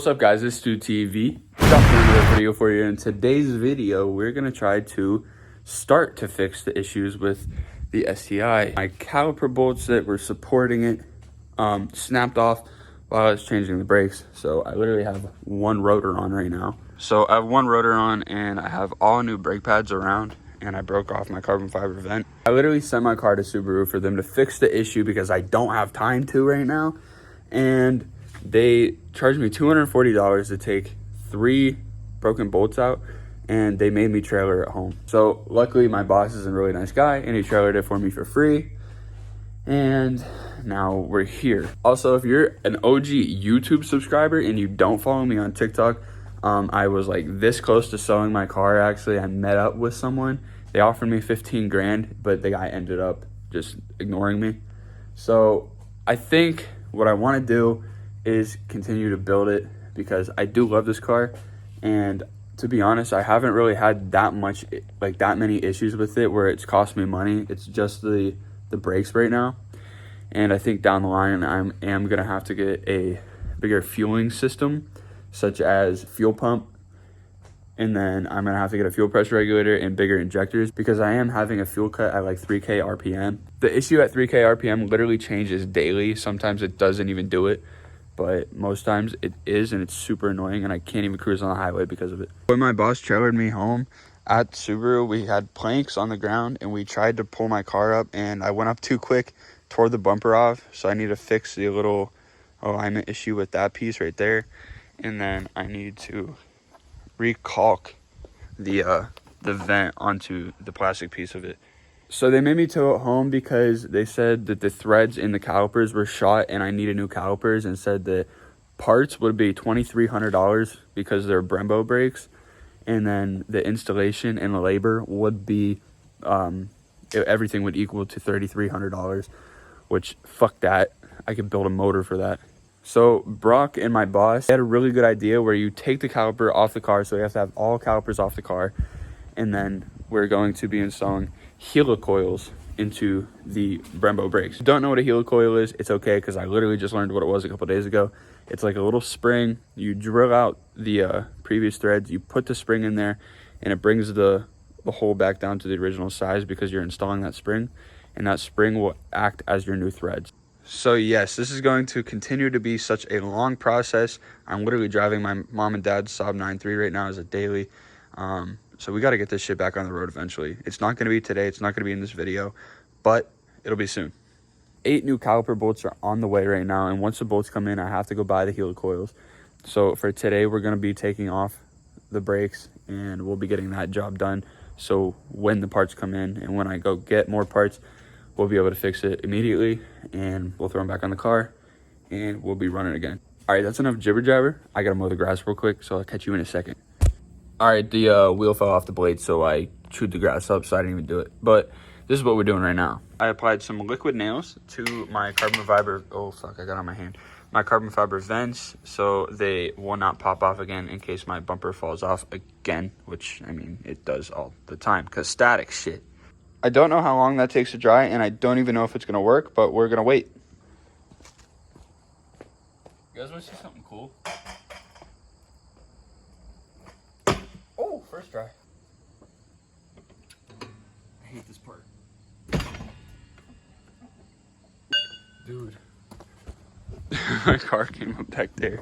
What's up, guys? It's Stu TV. Dropping another video for you. In today's video, we're gonna try to start to fix the issues with the STI. My caliper bolts that were supporting it snapped off while I was changing the brakes. So I literally have one rotor on right now. So I have one rotor on and I have all new brake pads around, and I broke off my carbon fiber vent. I literally sent my car to Subaru for them to fix the issue because I don't have time to right now. And they charged me $240 to take 3 broken bolts out, and they made me trailer it home. So luckily my boss is a really nice guy and he trailered it for me for free. And now we're here. Also, if you're an OG YouTube subscriber and you don't follow me on TikTok, I was like this close to selling my car. Actually, I met up with someone. They offered me 15 grand, but the guy ended up just ignoring me. So I think what I want to do is continue to build it because I do love this car. And to be honest, I haven't really had that many issues with it where it's cost me money. It's just the brakes right now. And I think down the line, I am going to have to get a bigger fueling system, such as fuel pump. And then I'm going to have to get a fuel pressure regulator and bigger injectors because I am having a fuel cut at like 3K RPM. The issue at 3K RPM literally changes daily. Sometimes it doesn't even do it, but most times it is, and it's super annoying, and I can't even cruise on the highway because of it. When my boss trailered me home at Subaru, we had planks on the ground, and we tried to pull my car up, and I went up too quick, tore the bumper off, so I need to fix the little alignment issue with that piece right there, and then I need to recalk the vent onto the plastic piece of it. So they made me tow it home because they said that the threads in the calipers were shot and I needed new calipers, and said that parts would be $2,300 because they're Brembo brakes, and then the installation and the labor would be everything would equal to $3,300, which fuck that. I could build a motor for that. So Brock and my boss had a really good idea where you take the caliper off the car, so you have to have all calipers off the car, and then we're going to be installing helicoils into the Brembo brakes. If you don't know what a helicoil is, it's okay, because I literally just learned what it was a couple days ago. It's like a little spring. You drill out the previous threads, you put the spring in there, and it brings the hole back down to the original size because you're installing that spring, and that spring will act as your new threads. So yes, this is going to continue to be such a long process. I'm literally driving my mom and dad's Saab 9.3 right now as a daily. So we got to get this shit back on the road eventually. It's not going to be today. It's not going to be in this video, but it'll be soon. 8 new caliper bolts are on the way right now. And once the bolts come in, I have to go buy the helicoils. So for today, we're going to be taking off the brakes, and we'll be getting that job done. So when the parts come in and when I go get more parts, we'll be able to fix it immediately, and we'll throw them back on the car, and we'll be running again. All right, that's enough jibber jabber. I gotta mow the grass real quick, so I'll catch you in a second. All right, the wheel fell off the blade, so I chewed the grass up, so I didn't even do it. But this is what we're doing right now. I applied some liquid nails to my carbon fiber. Oh fuck, I got on my hand. My carbon fiber vents, so they will not pop off again in case my bumper falls off again, which I mean it does all the time, cause static shit. I don't know how long that takes to dry, and I don't even know if it's going to work, but we're going to wait. You guys want to see something cool? Oh, first dry. I hate this part. Dude. My car came up back there.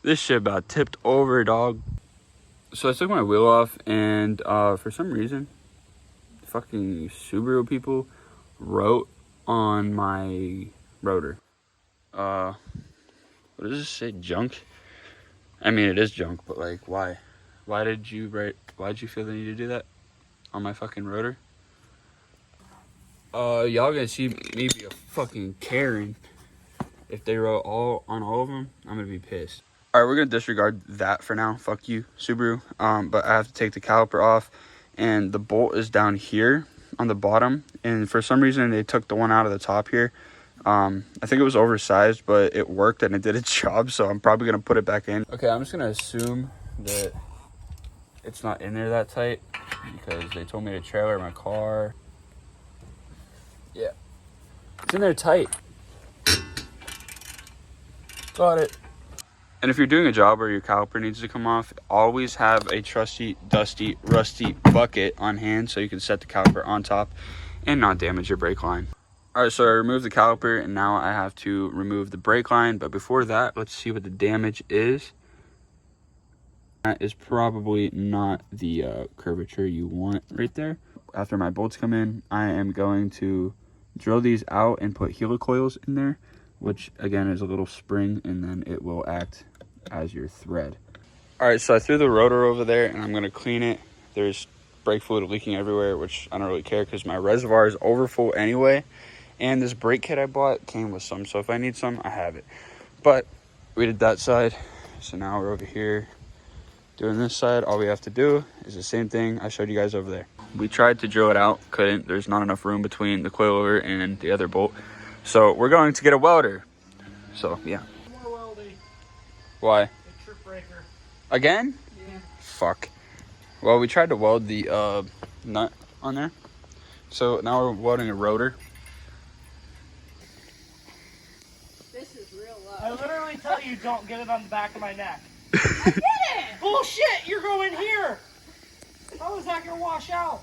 This shit about tipped over, dog. So I took my wheel off, and for some reason, fucking Subaru people wrote on my rotor. What does this say? Junk? I mean, it is junk, but like, why? Why'd you feel the need to do that on my fucking rotor? Y'all gonna see me be a fucking Karen if they wrote on all of them. I'm gonna be pissed. All right, we're gonna disregard that for now. Fuck you, Subaru. But I have to take the caliper off, and the bolt is down here on the bottom, and for some reason they took the one out of the top here. I think it was oversized, but it worked and it did its job, so I'm probably gonna put it back in. Okay, I'm just gonna assume that it's not in there that tight because they told me to trailer my car. Yeah, it's in there tight. Got it. And if you're doing a job where your caliper needs to come off, always have a trusty, dusty, rusty bucket on hand so you can set the caliper on top and not damage your brake line. All right, so I removed the caliper and now I have to remove the brake line. But before that, let's see what the damage is. That is probably not the curvature you want right there. After my bolts come in, I am going to drill these out and put helicoils in there, which again is a little spring, and then it will act as your thread. All right, so I threw the rotor over there and I'm gonna clean it. There's brake fluid leaking everywhere, which I don't really care because my reservoir is over full anyway. And this brake kit I bought came with some, so if I need some, I have it. But we did that side, so now we're over here doing this side. All we have to do is the same thing I showed you guys over there. We tried to drill it out, couldn't. There's not enough room between the coilover and the other bolt. So we're going to get a welder. So, yeah. More welding. Why? A trip breaker. Again? Yeah. Fuck. Well, we tried to weld the nut on there. So now we're welding a rotor. This is real low. I literally tell you don't get it on the back of my neck. I did it! Bullshit! You're going here! How is that gonna wash out?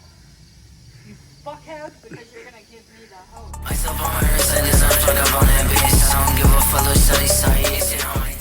You fuckhead. Because you're gonna give me the hope. Myself on my wrist, I just don't fuck up on that bitch. I don't give a fuck, shawty, sorry.